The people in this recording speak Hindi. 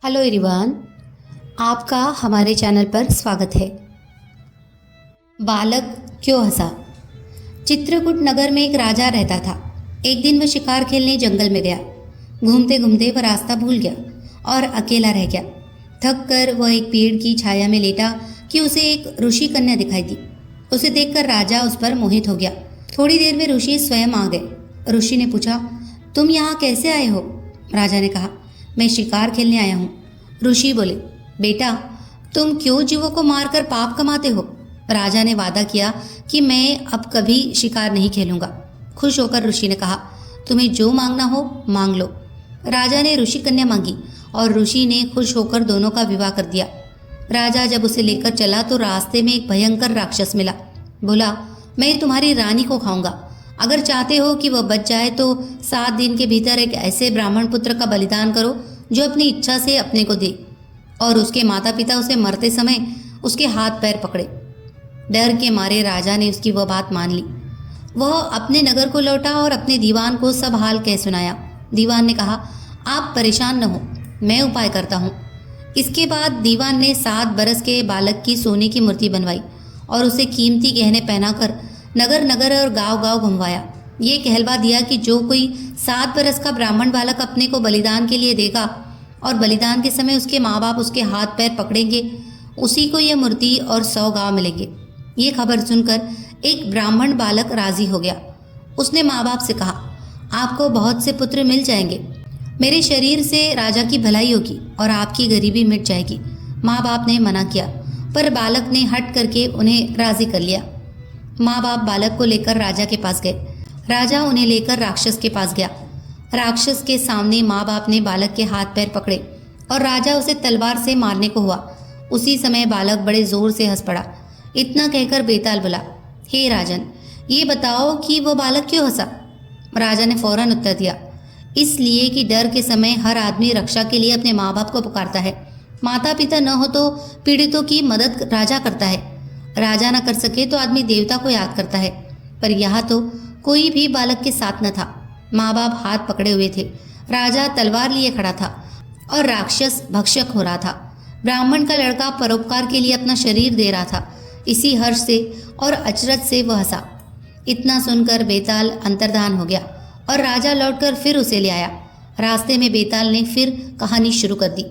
हेलो एवरीवन, आपका हमारे चैनल पर स्वागत है। बालक क्यों हंसा। चित्रकूट नगर में एक राजा रहता था। एक दिन वह शिकार खेलने जंगल में गया। घूमते घूमते वह रास्ता भूल गया और अकेला रह गया। थक कर वह एक पेड़ की छाया में लेटा कि उसे एक ऋषि कन्या दिखाई दी। उसे देखकर राजा उस पर मोहित हो गया। थोड़ी देर में ऋषि स्वयं आ गए। ऋषि ने पूछा, तुम यहाँ कैसे आए हो? राजा ने कहा, मैं शिकार खेलने आया हूँ। ऋषि बोले, बेटा, तुम क्यों जीवों को मारकर पाप कमाते हो? राजा ने वादा किया कि मैं अब कभी शिकार नहीं खेलूंगा। खुश होकर ऋषि ने कहा, तुम्हें जो मांगना हो मांग लो। राजा ने ऋषि कन्या मांगी और ऋषि ने खुश होकर दोनों का विवाह कर दिया। राजा जब उसे लेकर चला तो रास्ते में एक भयंकर राक्षस मिला। बोला, मैं तुम्हारी रानी को खाऊंगा। अगर चाहते हो कि वह बच जाए तो 7 दिन के भीतर एक ऐसे ब्राह्मण पुत्र का बलिदान करो जो अपनी इच्छा से अपने को दे। और उसके माता पिता उसे मरते समय उसके हाथ पैर पकड़े। डर के मारे राजा ने उसकी वह बात मान ली। वह अपने नगर को लौटा और अपने दीवान को सब हाल कह सुनाया। दीवान ने कहा, आप परेशान न हो, मैं उपाय करता हूँ। इसके बाद दीवान ने 7 बरस के बालक की सोने की मूर्ति बनवाई और उसे कीमती गहने पहनाकर नगर नगर और गांव गांव घुमवाया। ये कहलवा दिया कि जो कोई 7 बरस का ब्राह्मण बालक अपने को बलिदान के लिए देगा और बलिदान के समय उसके माँ बाप उसके हाथ पैर पकड़ेंगे, उसी को यह मूर्ति और 100 गांव मिलेंगे। ये खबर सुनकर एक ब्राह्मण बालक राजी हो गया। उसने माँ बाप से कहा, आपको बहुत से पुत्र मिल जाएंगे। मेरे शरीर से राजा की भलाई होगी और आपकी गरीबी मिट जाएगी। माँ बाप ने मना किया, पर बालक ने हट करके उन्हें राजी कर लिया। माँ बाप बालक को लेकर राजा के पास गए। राजा उन्हें लेकर राक्षस के पास गया। राक्षस के सामने माँ बाप ने बालक के हाथ पैर पकड़े और राजा उसे तलवार से मारने को हुआ। उसी समय बालक बड़े जोर से हंस पड़ा। इतना कहकर बेताल बोला, हे राजन, ये बताओ कि वो बालक क्यों हंसा? राजा ने फौरन उत्तर दिया, इसलिए कि डर के समय हर आदमी रक्षा के लिए अपने माँ बाप को पुकारता है। माता पिता न हो तो पीड़ितों की मदद राजा करता है। राजा न कर सके तो आदमी देवता को याद करता है। पर यहाँ तो कोई भी बालक के साथ न था। माँ बाप हाथ पकड़े हुए थे। राजा तलवार लिए खड़ा था और राक्षस भक्षक हो रहा था। ब्राह्मण का लड़का परोपकार के लिए अपना शरीर दे रहा था। इसी हर्ष से और अचरज से वह हंसा। इतना सुनकर बेताल अंतर्धान हो गया और राजा लौटकर फिर उसे ले आया। रास्ते में बेताल ने फिर कहानी शुरू कर दी।